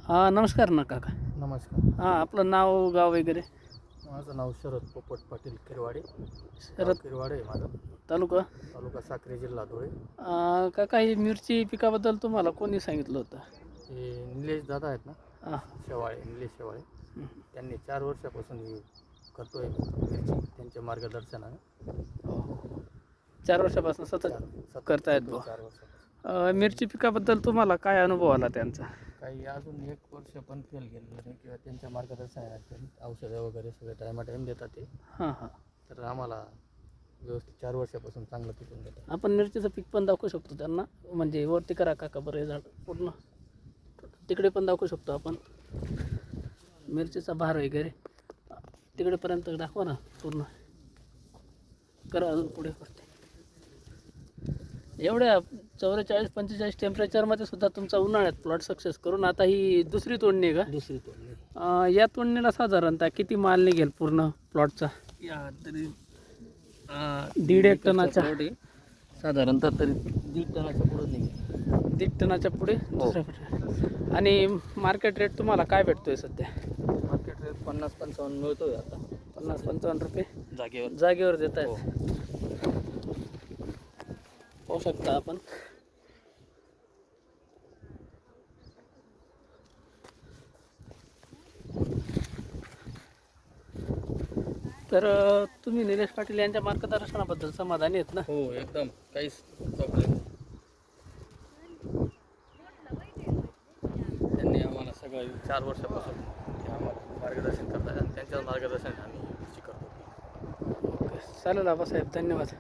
नमस्कार ना काका. नमस्कार. आपलं नाव गाव वगैरे. माझं नाव शरद पोपट पाटील किरवाडे. शरद. किरवाडे आहे माझं. तालुका. तालुका साक्री, जिल्हा धुळे. काका, ही मिरची पिकाबद्दल तुम्हाला कोणी सांगितलं होतं? हे निलेश दादा आहेत ना, हां. शेवाळे, निलेश शेवाळे. हं. त्यांनी 4 वर्षापासून हे करतोय मिरची, त्यांच्या मार्गदर्शनाने. हो हो. 4 वर्षापासून सतत करतायत बुवा. 4 वर्षापासून. मिरची पिकाबद्दल तुम्हाला काय अनुभव आला त्यांचा? काही अजून 1 वर्ष पण फेल गेलेलं नाही किंवा त्यांच्या मार्गदर्शनाने औषधं वगैरे सगळे टायमाटाईम देतात ते. हां हां. तर आम्हाला व्यवस्थित 4 वर्षापासून चांगलं पिकून देतात. आपण मिरचीचं पीक पण दाखवू शकतो त्यांना, म्हणजे वरती करा काका बरं, हे झाड पूर्ण तिकडे पण दाखवू शकतो आपण मिरचीचा भार वगैरे. तिकडेपर्यंत दाखवा ना पूर्ण. करा अजून पुढे करते. एवढ्या 44-45 टेम्परेचरमध्ये सुद्धा तुमचा उन्हाळ्यात प्लॉट सक्सेस करून आता ही दुसरी तोडणी आहे का? दुसरी तोडणी. या तोडणीला साधारणतः किती माल निघेल पूर्ण प्लॉटचा? या तरी 1.5 टनाचा. साधारणतः तरी 1.5 टनाच्या पुढे निघेल. 1.5 टनाच्या पुढे दुसऱ्या पट्ट्या. आणि मार्केट रेट तुम्हाला काय भेटतोय सध्या? मार्केट रेट 50-55 मिळतोय आता. 50-55 रुपये जागेवर देत आहेत. पाहू शकता आपण. तर तुम्ही निलेश पाटील यांच्या मार्गदर्शनाबद्दल समाधानी आहेत ना? हो, एकदम काहीच प्रॉब्लेम नाही. त्यांनी आम्हाला सगळं 4 वर्षापासून ते आम्हाला मार्गदर्शन करतात आणि त्यांच्याच मार्गदर्शनाने आम्ही करतो. ओके, चालेल आबासाहेब, धन्यवाद.